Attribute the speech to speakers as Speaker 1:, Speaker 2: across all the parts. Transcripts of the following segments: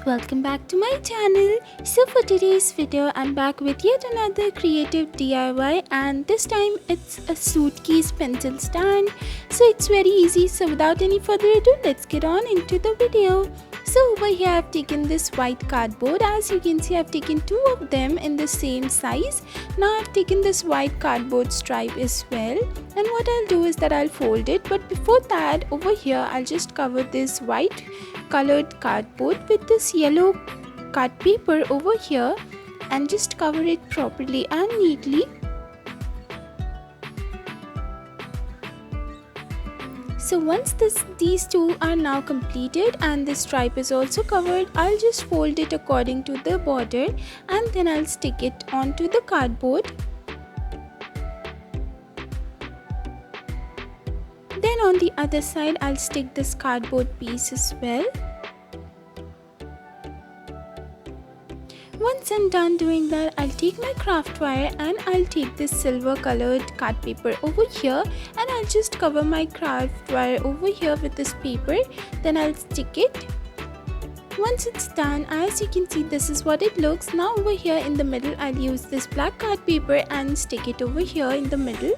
Speaker 1: welcome back to my channel. So for today's video I'm back with yet another creative DIY, and this time it's a suitcase pencil stand. So it's very easy, so without any further ado, let's get on into the video. So over here I've taken this white cardboard. As you can see, I've taken two of them in the same size. Now I've taken this white cardboard stripe as well, and what I'll do is that I'll fold it, but before that over here I'll just cover this white colored cardboard with this yellow card paper over here and just cover it properly and neatly. So once these two are now completed and this stripe is also covered, I'll just fold it according to the border and then I'll stick it onto the cardboard. Then on the other side I'll stick this cardboard piece as well. Once I'm done doing that, I'll take my craft wire and I'll take this silver colored card paper over here and I'll just cover my craft wire over here with this paper. Then I'll stick it. Once it's done, as you can see, this is what it looks. Now over here in the middle I'll use this black card paper and stick it over here in the middle.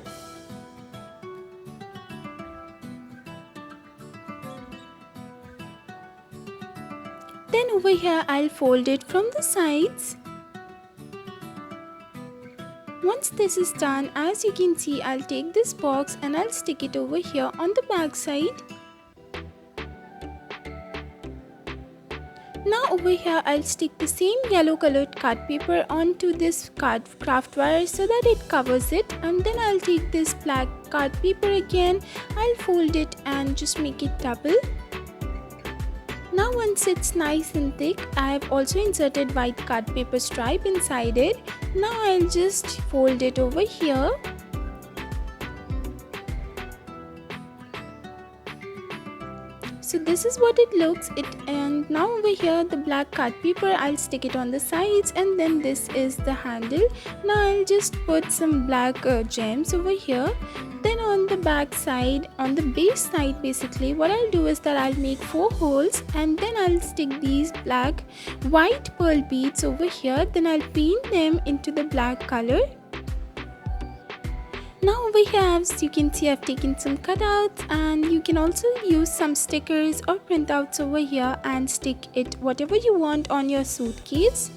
Speaker 1: Then over here I'll fold it from the sides. Once this is done, as you can see, I'll take this box and I'll stick it over here on the back side. Now over here I'll stick the same yellow colored card paper onto this craft wire so that it covers it, and then I'll take this black card paper again, I'll fold it and just make it double. Now once it's nice and thick, I have also inserted white card paper stripe inside it. Now I'll just fold it over here. So this is what it looks. And now over here the black card paper, I'll stick it on the sides, and then this is the handle. Now I'll just put some black gems over here. Then on the back side, on the base side basically, what I'll do is that I'll make 4 holes and then I'll stick these white pearl beads over here. Then I'll paint them into the black color. Now over here, as you can see, I've taken some cutouts, and you can also use some stickers or printouts over here and stick it whatever you want on your suitcase.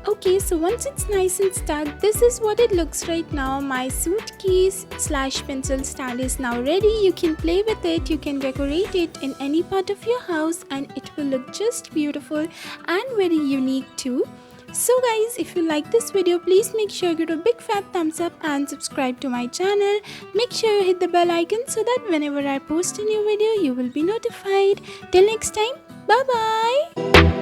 Speaker 1: Okay, so once it's nice and stuck, this is what it looks right now. My suitcase / pencil stand is now ready. You can play with it, you can decorate it in any part of your house, and it will look just beautiful and very unique too. So guys, if you like this video, please make sure you give it a big fat thumbs up and subscribe to my channel. Make sure you hit the bell icon so that whenever I post a new video, you will be notified. Till next time, bye bye.